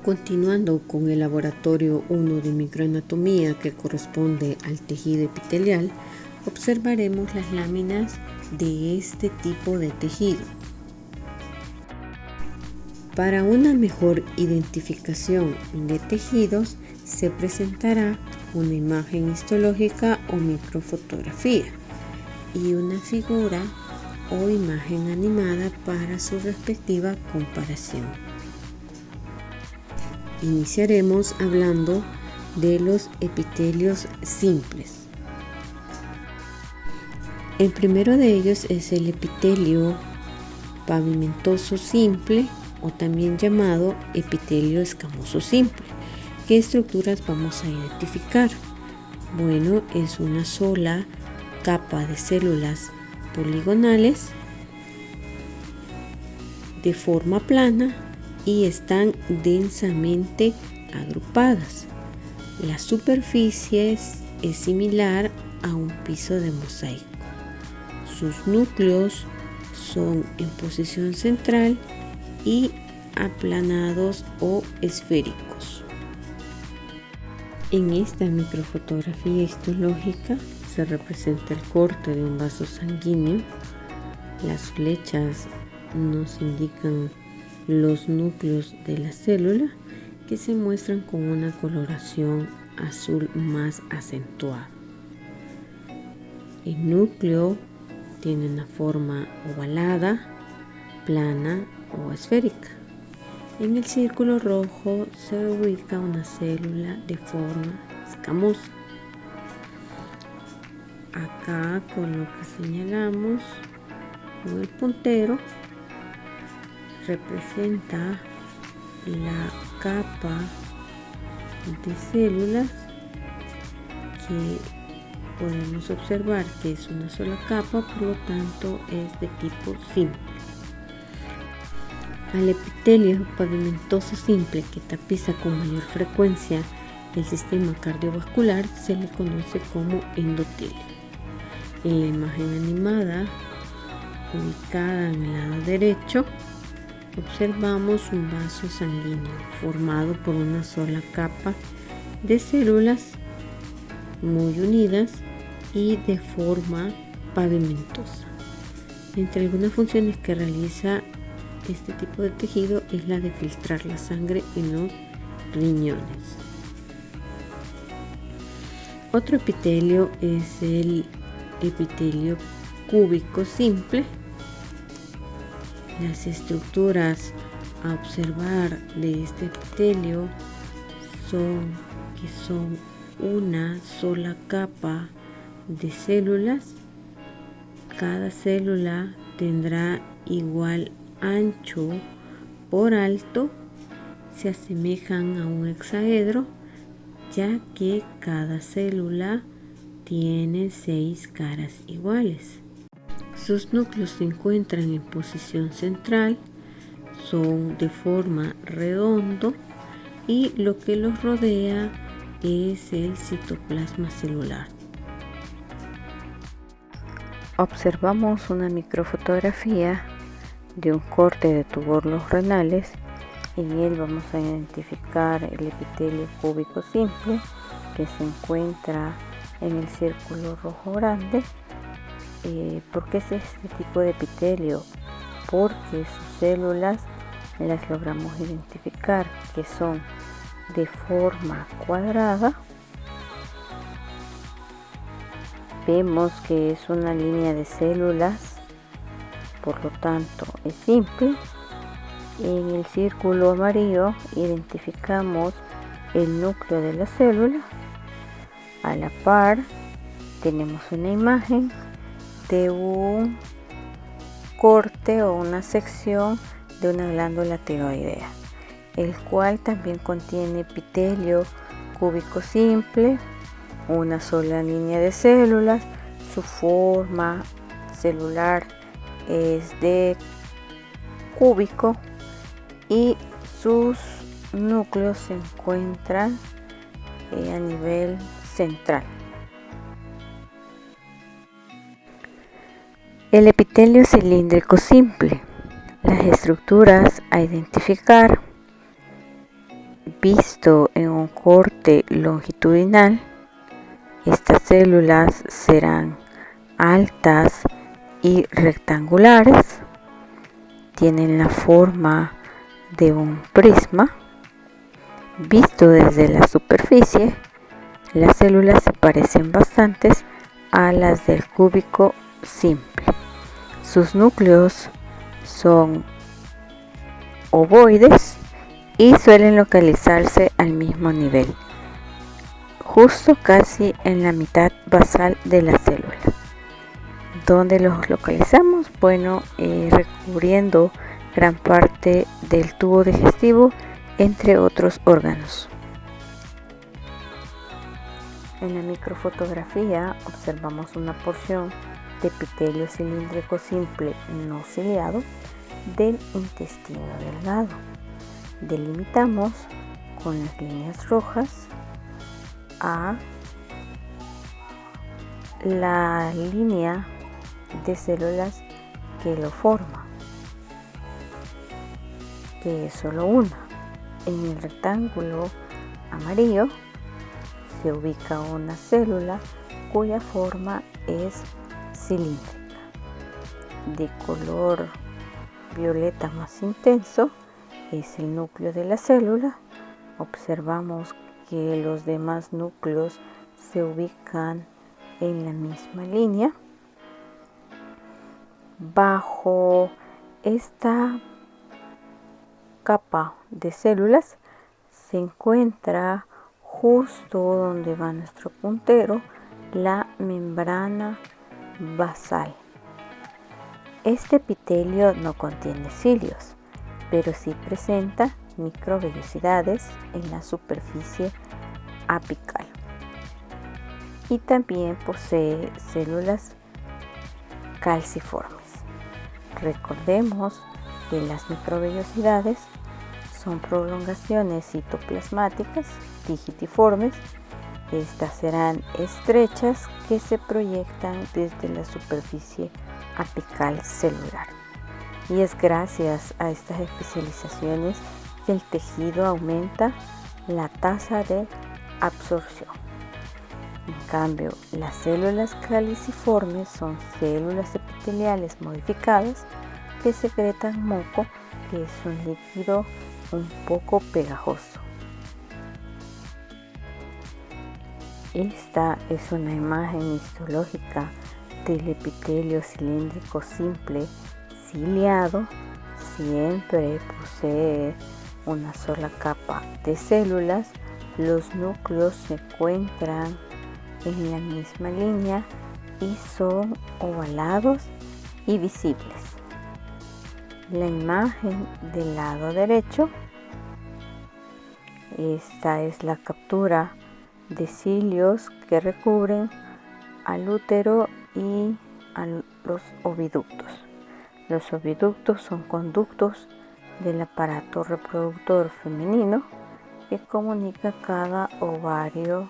Continuando con el laboratorio 1 de microanatomía que corresponde al tejido epitelial, observaremos las láminas de este tipo de tejido. Para una mejor identificación de tejidos, se presentará una imagen histológica o microfotografía y una figura o imagen animada para su respectiva comparación. Iniciaremos hablando de los epitelios simples. El primero de ellos es el epitelio pavimentoso simple o también llamado epitelio escamoso simple. ¿Qué estructuras vamos a identificar? Bueno, es una sola capa de células poligonales de forma plana y están densamente agrupadas. La superficie es similar a un piso de mosaico. Sus núcleos son en posición central y aplanados o esféricos. En esta microfotografía histológica se representa el corte de un vaso sanguíneo. Las flechas nos indican los núcleos de la célula que se muestran con una coloración azul más acentuada. El núcleo tiene una forma ovalada, plana o esférica. En el círculo rojo se ubica una célula de forma escamosa. Acá con lo que señalamos con el puntero representa la capa de células que podemos observar que es una sola capa, por lo tanto es de tipo simple. Al epitelio pavimentoso simple que tapiza con mayor frecuencia el sistema cardiovascular se le conoce como endotelio. En la imagen animada ubicada en el lado derecho observamos un vaso sanguíneo formado por una sola capa de células muy unidas y de forma pavimentosa. Entre algunas funciones que realiza este tipo de tejido es la de filtrar la sangre en los riñones. Otro epitelio es el epitelio cúbico simple. Las estructuras a observar de este epitelio son una sola capa de células. Cada célula tendrá igual ancho por alto, se asemejan a un hexaedro, ya que cada célula tiene 6 caras iguales. Sus núcleos se encuentran en posición central, son de forma redondo y lo que los rodea es el citoplasma celular. Observamos una microfotografía de un corte de túbulos renales. En él vamos a identificar el epitelio cúbico simple que se encuentra en el círculo rojo grande. ¿Por qué es este tipo de epitelio? Porque sus células las logramos identificar que son de forma cuadrada. Vemos que es una línea de células, por lo tanto es simple. En el círculo amarillo identificamos el núcleo de la célula. A la par tenemos una imagen de un corte o una sección de una glándula tiroidea, el cual también contiene epitelio cúbico simple, una sola línea de células. Su forma celular es de cúbico y sus núcleos se encuentran a nivel central. El epitelio cilíndrico simple. Las estructuras a identificar Visto en un corte longitudinal, estas células serán altas y rectangulares, tienen la forma de un prisma. Visto desde la superficie, las células se parecen bastante a las del cúbico simple. Sus núcleos son ovoides y suelen localizarse al mismo nivel, justo casi en la mitad basal de la célula. ¿Dónde los localizamos? Bueno, recubriendo gran parte del tubo digestivo, entre otros órganos. En la microfotografía observamos una porción de epitelio cilíndrico simple no ciliado del intestino delgado. Delimitamos con las líneas rojas a la línea de células que lo forma, que es solo una. En el rectángulo amarillo se ubica una célula cuya forma es cilíndrica. De color violeta más intenso es el núcleo de la célula. Observamos que los demás núcleos se ubican en la misma línea. Bajo esta capa de células se encuentra, justo donde va nuestro puntero, la membrana basal. Este epitelio no contiene cilios, pero sí presenta microvellosidades en la superficie apical y también posee células calciformes. Recordemos que las microvellosidades son prolongaciones citoplasmáticas digitiformes. Estas serán estrechas que se proyectan desde la superficie apical celular. Y es gracias a estas especializaciones que el tejido aumenta la tasa de absorción. En cambio, las células caliciformes son células epiteliales modificadas que secretan moco, que es un líquido un poco pegajoso. Esta es una imagen histológica del epitelio cilíndrico simple ciliado. Siempre posee una sola capa de células. Los núcleos se encuentran en la misma línea y son ovalados y visibles. La imagen del lado derecho, esta es la captura de cilios que recubren al útero y a los oviductos. Los oviductos son conductos del aparato reproductor femenino que comunica cada ovario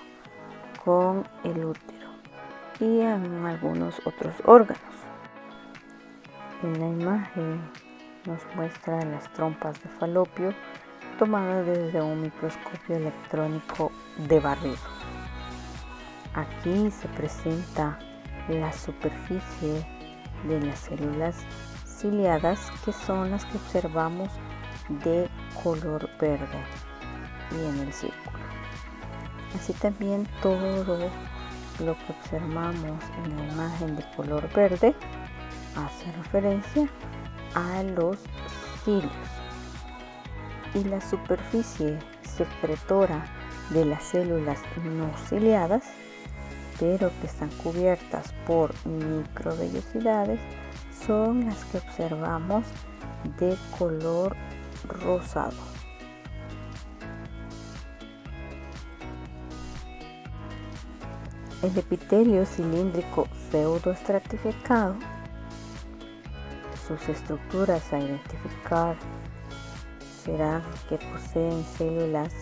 con el útero y en algunos otros órganos. En la imagen nos muestra las trompas de falopio tomadas desde un microscopio electrónico de barrido. Aquí se presenta la superficie de las células ciliadas, que son las que observamos de color verde y en el círculo. Así también todo lo que observamos en la imagen de color verde hace referencia a los cilios. Y la superficie secretora de las células no ciliadas, pero que están cubiertas por microvellosidades, son las que observamos de color rosado. El epitelio cilíndrico pseudoestratificado, sus estructuras a identificar serán que poseen células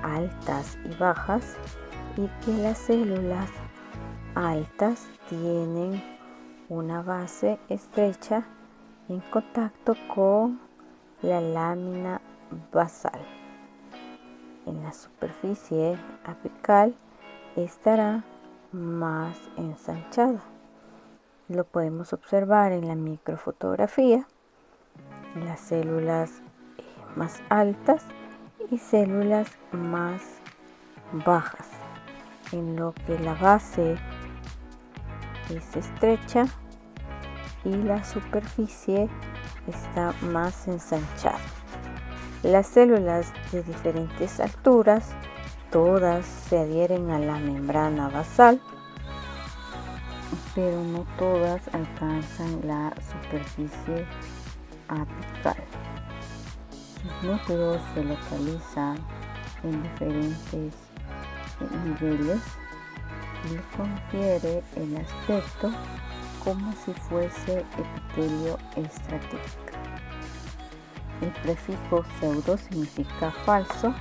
altas y bajas, y que las células altas tienen una base estrecha en contacto con la lámina basal. en la superficie apical estará más ensanchada. Lo podemos observar en la microfotografía, las células más altas y células más bajas, en lo que la base es estrecha y la superficie está más ensanchada. Las células de diferentes alturas, todas se adhieren a la membrana basal, pero no todas alcanzan la superficie apical. Sus núcleos se localizan en diferentes niveles y le confiere el aspecto como si fuese epitelio estratificado. El prefijo pseudo significa falso,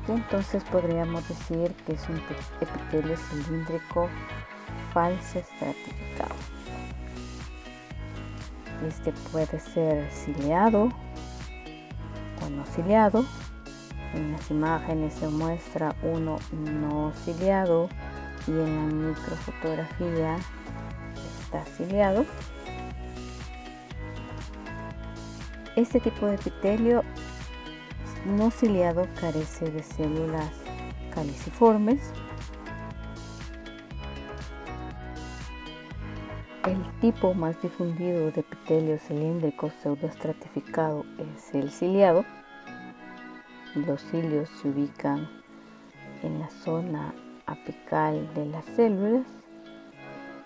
y entonces podríamos decir que es un epitelio cilíndrico falso estratificado. Este puede ser ciliado o no ciliado. En las imágenes se muestra uno no ciliado y en la microfotografía está ciliado. Este tipo de epitelio no ciliado carece de células caliciformes. El tipo más difundido de epitelio cilíndrico pseudoestratificado es el ciliado. Los cilios se ubican en la zona apical de las células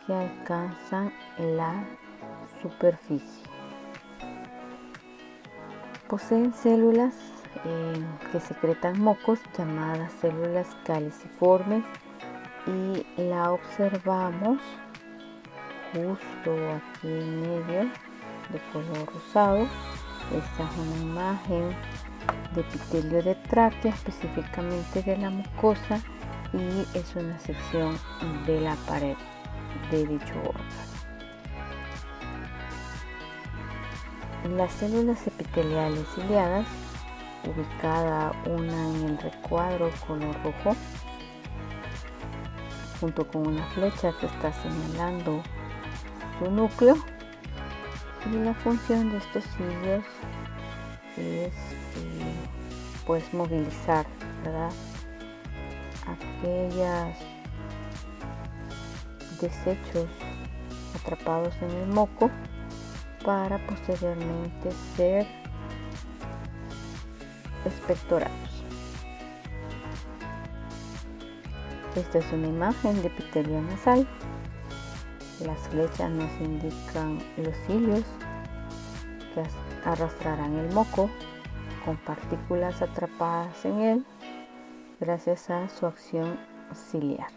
que alcanzan la superficie. Poseen células que secretan mocos llamadas células caliciformes y la observamos justo aquí en medio de color rosado. Esta es una imagen de epitelio de tráquea, específicamente de la mucosa, y es una sección de la pared de dicho órgano. Las células epiteliales ciliadas, ubicada una en el recuadro color rojo, junto con una flecha que está señalando su núcleo, y la función de estos cilios es pues movilizar, ¿verdad?, aquellos desechos atrapados en el moco para posteriormente ser expectorados. Esta es una imagen de epitelio nasal. Las flechas nos indican los cilios que arrastrarán el moco con partículas atrapadas en él gracias a su acción ciliar,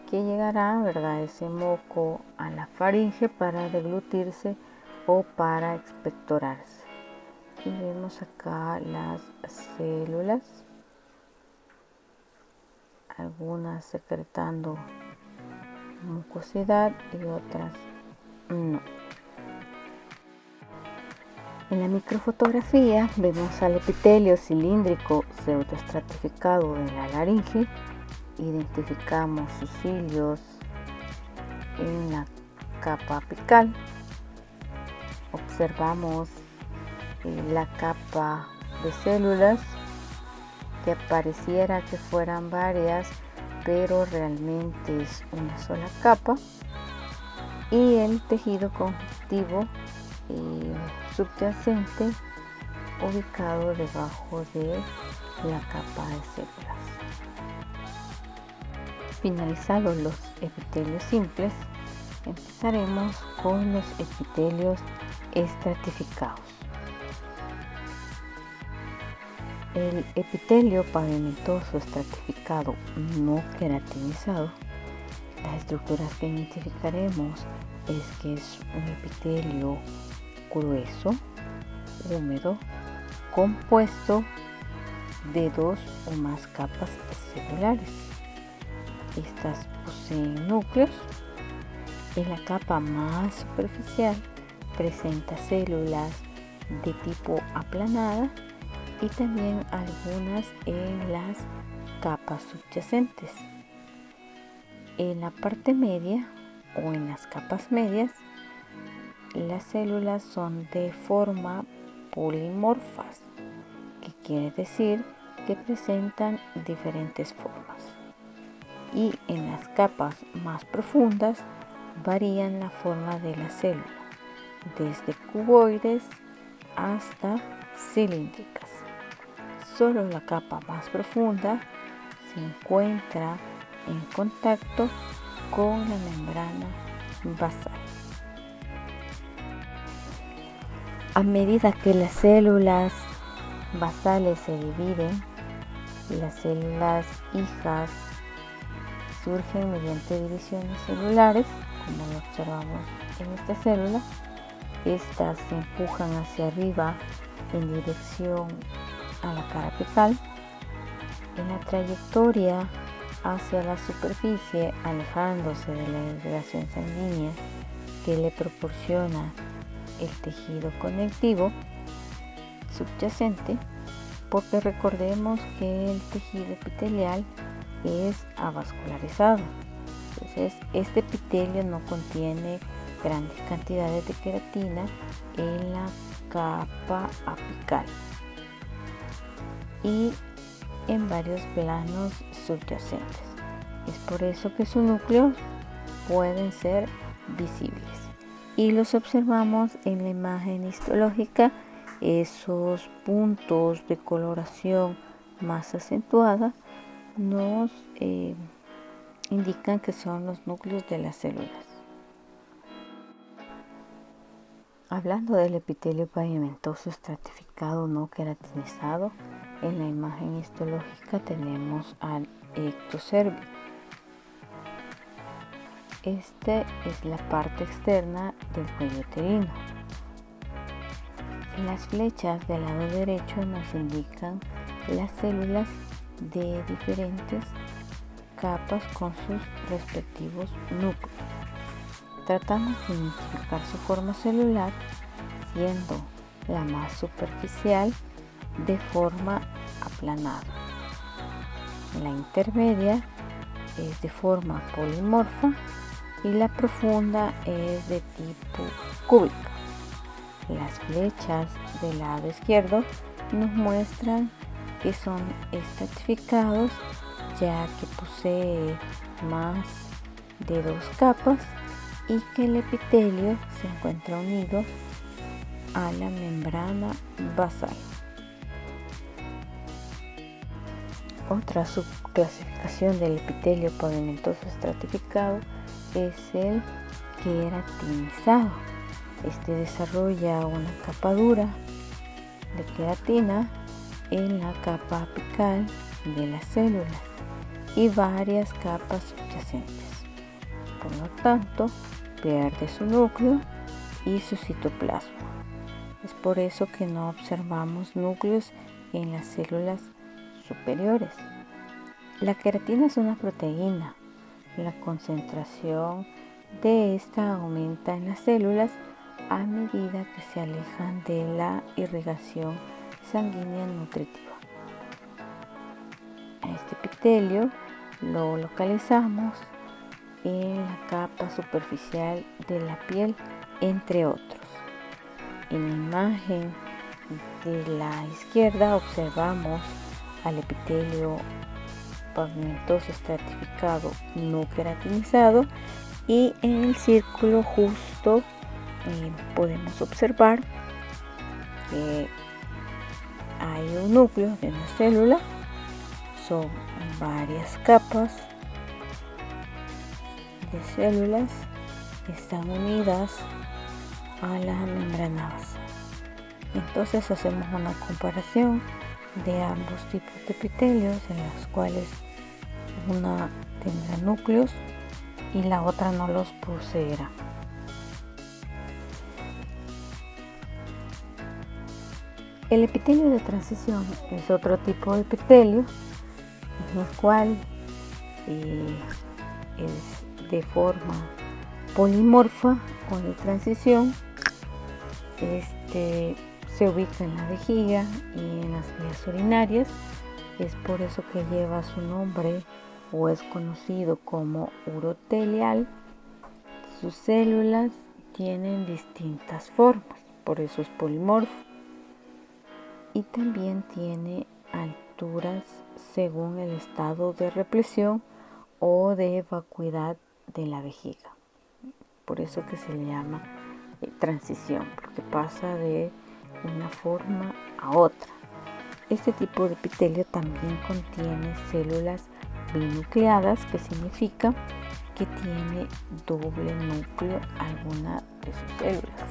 que llegará, ¿verdad?, ese moco a la faringe para deglutirse o para expectorarse. Y vemos acá las células, algunas secretando mucosidad y otras no. En la microfotografía vemos al epitelio cilíndrico pseudoestratificado de la laringe. Identificamos sus cilios en la capa apical. Observamos la capa de células, que pareciera que fueran varias, pero realmente es una sola capa, y el tejido conjuntivo subyacente ubicado debajo de la capa de células. Finalizados los epitelios simples, empezaremos con los epitelios estratificados. El epitelio pavimentoso estratificado no queratinizado, las estructuras que identificaremos es que es un epitelio grueso, húmedo, compuesto de 2 o más capas celulares. Estas poseen núcleos. En la capa más superficial presenta células de tipo aplanada y también algunas en las capas subyacentes. En la parte media o en las capas medias, las células son de forma polimorfas, que quiere decir que presentan diferentes formas. Y en las capas más profundas varían la forma de la célula, desde cuboides hasta cilíndricas. Solo la capa más profunda se encuentra en contacto con la membrana basal. A medida que las células basales se dividen, las células hijas surgen mediante divisiones celulares, como lo observamos en esta célula. Estas se empujan hacia arriba en dirección a la cara apical. En la trayectoria hacia la superficie, alejándose de la irrigación sanguínea que le proporciona el tejido conectivo subyacente, porque recordemos que el tejido epitelial es avascularizado. Entonces, este epitelio no contiene grandes cantidades de queratina en la capa apical y en varios planos subyacentes. Es por eso que sus núcleos pueden ser visibles y los observamos en la imagen histológica. Esos puntos de coloración más acentuada nos indican que son los núcleos de las células. Hablando del epitelio pavimentoso estratificado no queratinizado, en la imagen histológica tenemos al ectocervix. Este es la parte externa del cuello uterino. Las flechas del lado derecho nos indican las células de diferentes capas con sus respectivos núcleos. Tratamos de identificar su forma celular, siendo la más superficial de forma aplanada. La intermedia es de forma polimorfa y la profunda es de tipo cúbica. Las flechas del lado izquierdo nos muestran que son estratificados, ya que posee más de 2 capas y que el epitelio se encuentra unido a la membrana basal. Otra subclasificación del epitelio pavimentoso estratificado es el queratinizado. Este desarrolla una capa dura de queratina en la capa apical de las células y varias capas subyacentes. Por lo tanto, pierde su núcleo y su citoplasma. Es por eso que no observamos núcleos en las células superiores. La queratina es una proteína. La concentración de esta aumenta en las células a medida que se alejan de la irrigación sanguínea nutritiva. A este epitelio lo localizamos en la capa superficial de la piel, entre otros. En la imagen de la izquierda observamos al epitelio pavimentoso estratificado no queratinizado, y en el círculo justo podemos observar que hay un núcleo de una célula. Son varias capas de células que están unidas a la membrana basal. Entonces hacemos una comparación de ambos tipos de epitelios, en los cuales una tendrá núcleos y la otra no los poseerá. El epitelio de transición es otro tipo de epitelio en el cual es de forma polimorfa o de transición. se ubica en la vejiga y en las vías urinarias. Es por eso que lleva su nombre o es conocido como urotelial. Sus células tienen distintas formas, por eso es polimorfo. Y también tiene alturas según el estado de represión o de vacuidad de la vejiga. Por eso que se le llama transición, porque pasa de una forma a otra. Este tipo de epitelio también contiene células binucleadas, que significa que tiene doble núcleo alguna de sus células.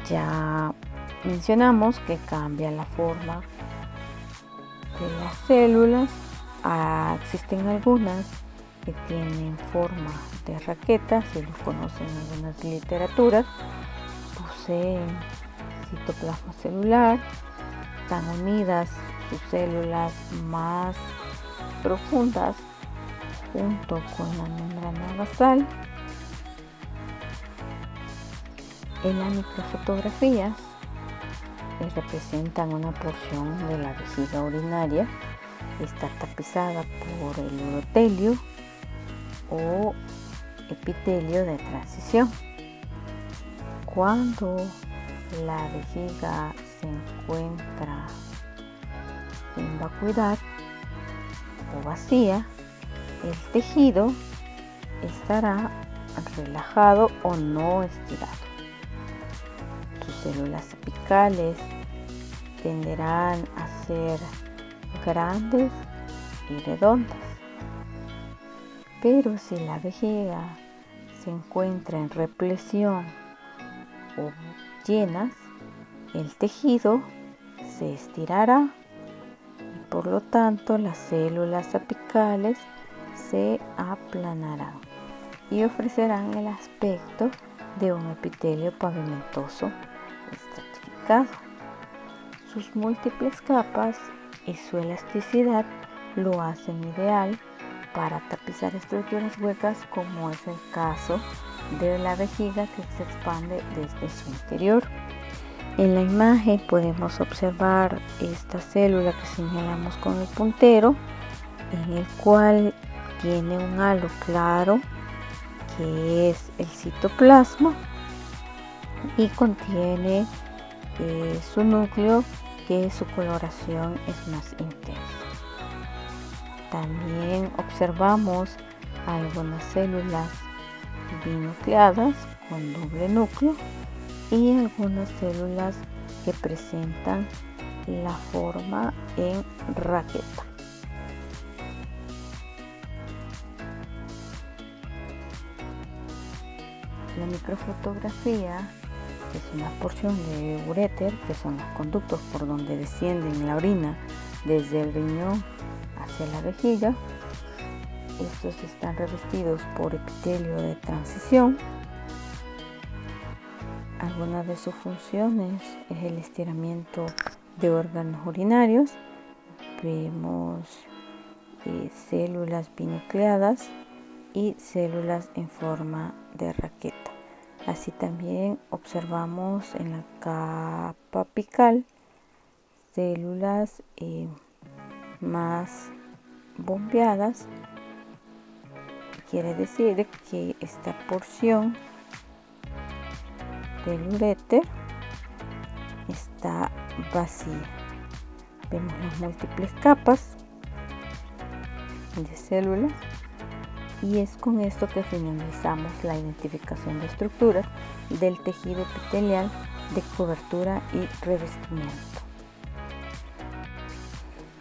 Ya mencionamos que cambia la forma de las células. Existen algunas que tienen forma de raqueta, se los conocen en algunas literaturas. Poseen citoplasma celular, están unidas sus células más profundas junto con la membrana basal. En las microfotografías representan una porción de la vejiga urinaria. Está tapizada por el urotelio o epitelio de transición. Cuando la vejiga se encuentra en vacuidad o vacía, el tejido estará relajado o no estirado. Sus células apicales tenderán a ser grandes y redondas. Pero si la vejiga se encuentra en represión o llenas, el tejido se estirará y por lo tanto las células apicales se aplanarán y ofrecerán el aspecto de un epitelio pavimentoso estratificado. Sus múltiples capas y su elasticidad lo hacen ideal para tapizar estructuras huecas, como es el caso de la vejiga que se expande desde su interior. En la imagen podemos observar esta célula que señalamos con el puntero, en el cual tiene un halo claro que es el citoplasma y contiene su núcleo, que su coloración es más intensa. También observamos algunas células binucleadas con doble núcleo y algunas células que presentan la forma en raqueta. La microfotografía es una porción de uréter, que son los conductos por donde descienden la orina desde el riñón hacia la vejiga. Estos están revestidos por epitelio de transición. Algunas de sus funciones es el estiramiento de órganos urinarios. Vemos células binucleadas y células en forma de raqueta. Así también observamos en la capa apical células más bombeadas. Quiere decir que esta porción del uréter está vacía. Vemos las múltiples capas de células. Y es con esto que finalizamos la identificación de estructuras del tejido epitelial de cobertura y revestimiento.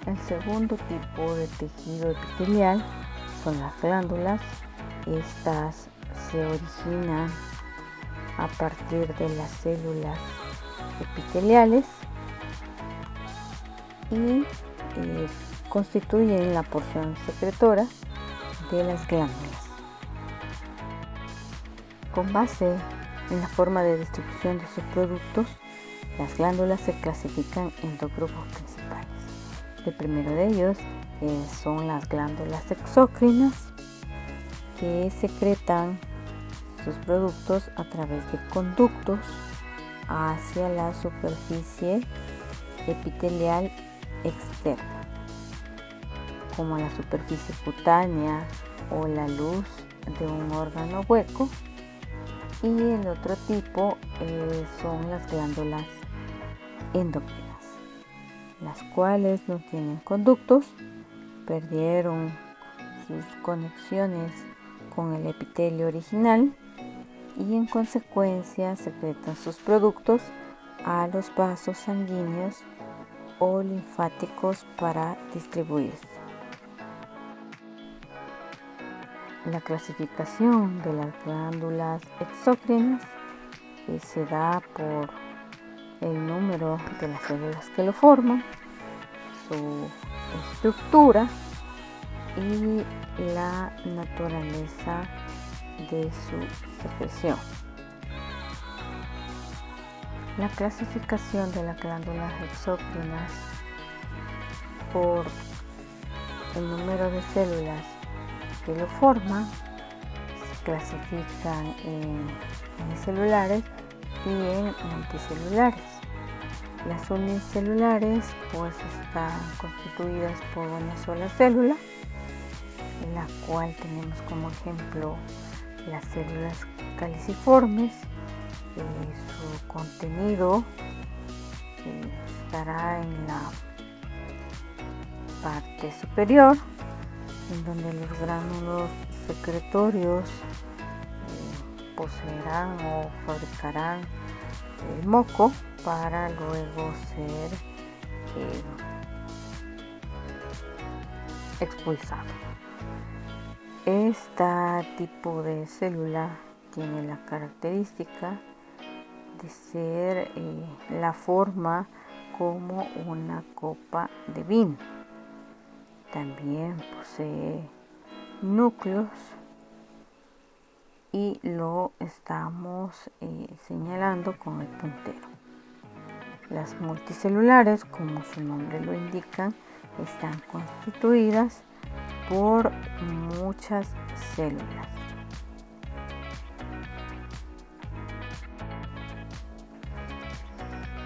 El segundo tipo de tejido epitelial son las glándulas. Estas se originan a partir de las células epiteliales y constituyen la porción secretora de las glándulas. Con base en la forma de distribución de sus productos, las glándulas se clasifican en dos grupos principales. El primero de ellos son las glándulas exócrinas, que secretan sus productos a través de conductos hacia la superficie epitelial externa, como la superficie cutánea o la luz de un órgano hueco. Y el otro tipo son las glándulas endócrinas, las cuales no tienen conductos, perdieron sus conexiones con el epitelio original y en consecuencia secretan sus productos a los vasos sanguíneos o linfáticos para distribuirse. La clasificación de las glándulas exócrinas se da por el número de las células que lo forman, su estructura y la naturaleza de su secreción. La clasificación de las glándulas exócrinas por el número de células que lo forman se clasifican en unicelulares y en multicelulares. Las unicelulares pues están constituidas por una sola célula, en la cual tenemos como ejemplo las células caliciformes. Su contenido estará en la parte superior, en donde los gránulos secretorios poseerán o fabricarán el moco para luego ser expulsado. Este tipo de célula tiene la característica de ser la forma como una copa de vino. También posee núcleos y lo estamos señalando con el puntero. Las multicelulares, como su nombre lo indica, están constituidas por muchas células.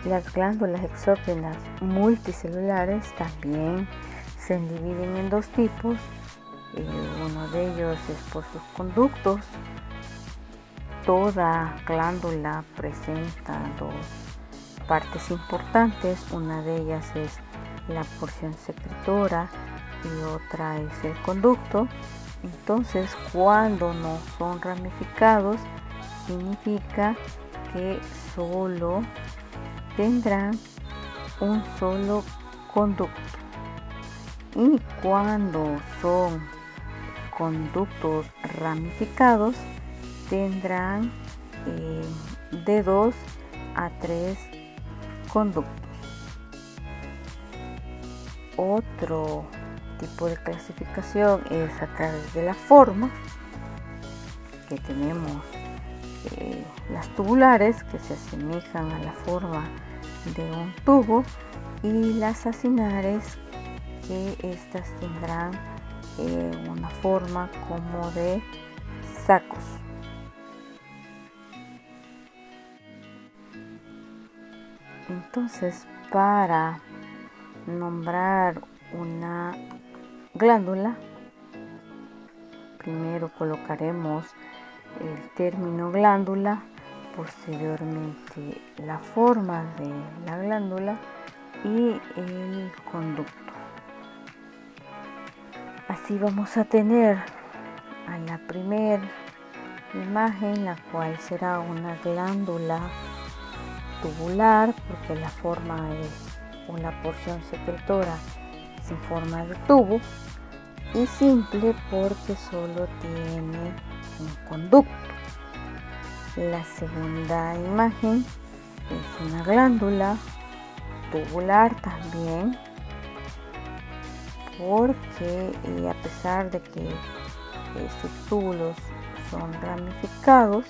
Las glándulas exócrinas multicelulares también se dividen en dos tipos. Uno de ellos es por sus conductos. Toda glándula presenta dos partes importantes. Una de ellas es la porción secretora y otra es el conducto. Entonces, cuando no son ramificados, significa que solo tendrán un solo conducto. Y cuando son conductos ramificados, tendrán de 2 a 3 conductos. Otro tipo de clasificación es a través de la forma, que tenemos las tubulares, que se asemejan a la forma de un tubo, y las acinares, que estas tendrán una forma como de sacos. Entonces, para nombrar una glándula, primero colocaremos el término glándula, posteriormente la forma de la glándula y el conducto. Así vamos a tener a la primera imagen, la cual será una glándula tubular, porque la forma es una porción secretora sin forma de tubo, y simple porque solo tiene un conducto. La segunda imagen es una glándula tubular también, porque a pesar de que sus túbulos son ramificados,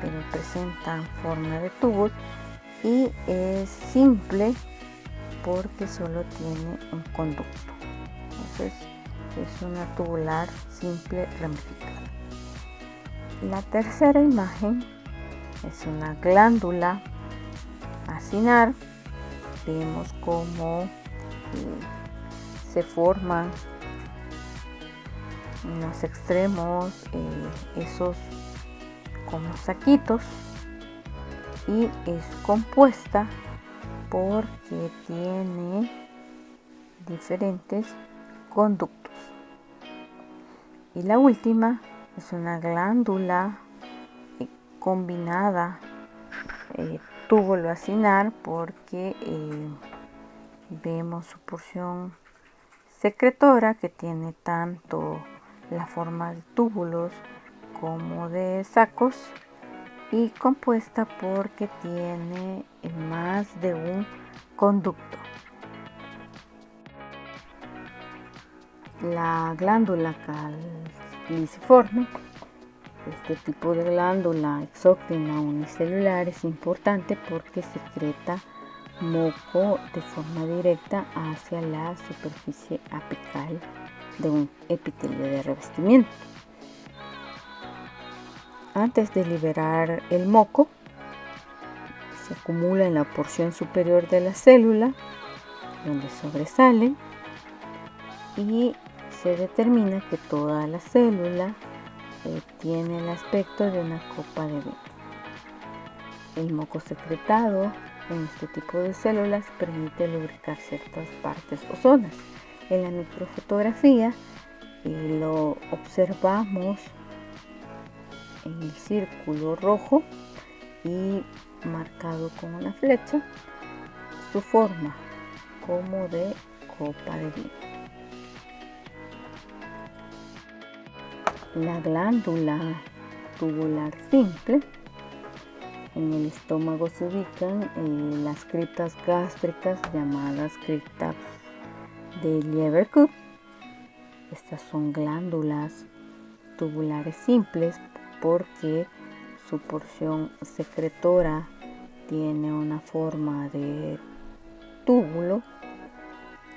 pero presentan forma de tubos, y es simple porque solo tiene un conducto. Entonces es una tubular simple ramificada. La tercera imagen es una glándula hacinar, vemos cómo se forman en los extremos esos como saquitos, y es compuesta porque tiene diferentes conductos. Y la última es una glándula combinada túbulo acinar, porque vemos su porción secretora que tiene tanto la forma de túbulos como de sacos, y compuesta porque tiene más de un conducto. La glándula caliciforme, este tipo de glándula exócrina unicelular, es importante porque secreta moco de forma directa hacia la superficie apical de un epitelio de revestimiento. Antes de liberar el moco, se acumula en la porción superior de la célula, donde sobresale, y se determina que toda la célula tiene el aspecto de una copa de vino. El moco secretado en este tipo de células permite lubricar ciertas partes o zonas. En la microfotografía lo observamos en el círculo rojo y marcado con una flecha, su forma como de copa de vino. La glándula tubular simple, en el estómago se ubican las criptas gástricas llamadas criptas de Lieberkühn. Estas son glándulas tubulares simples porque su porción secretora tiene una forma de túbulo,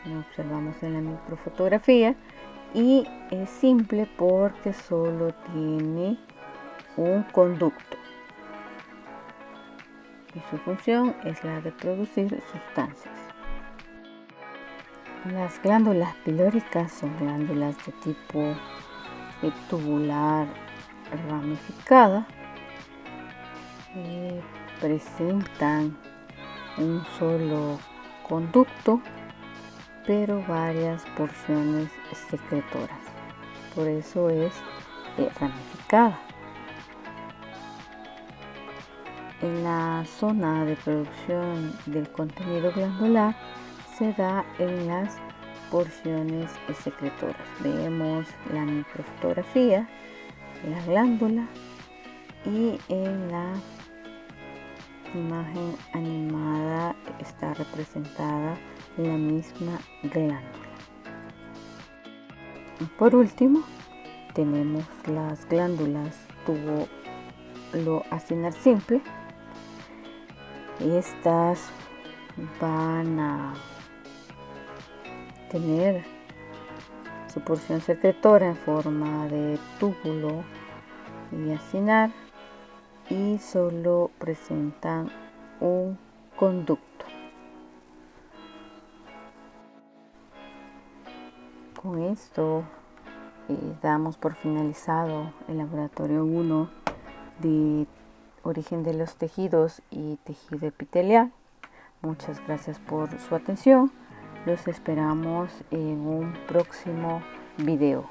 lo observamos en la microfotografía, y es simple porque solo tiene un conducto y su función es la de producir sustancias. Las glándulas pilóricas son glándulas de tipo tubular ramificada, presentan un solo conducto pero varias porciones secretoras, por eso es ramificada. En la zona de producción del contenido glandular se da en las porciones secretoras. Vemos la microfotografía, la glándula, y en la imagen animada está representada la misma glándula. Por último, tenemos las glándulas túbulo acinar simple. Estas van a tener su porción secretora en forma de túbulo y acinar, y solo presentan un conducto. Con esto damos por finalizado el laboratorio 1 de origen de los tejidos y tejido epitelial. Muchas gracias por su atención. Los esperamos en un próximo video.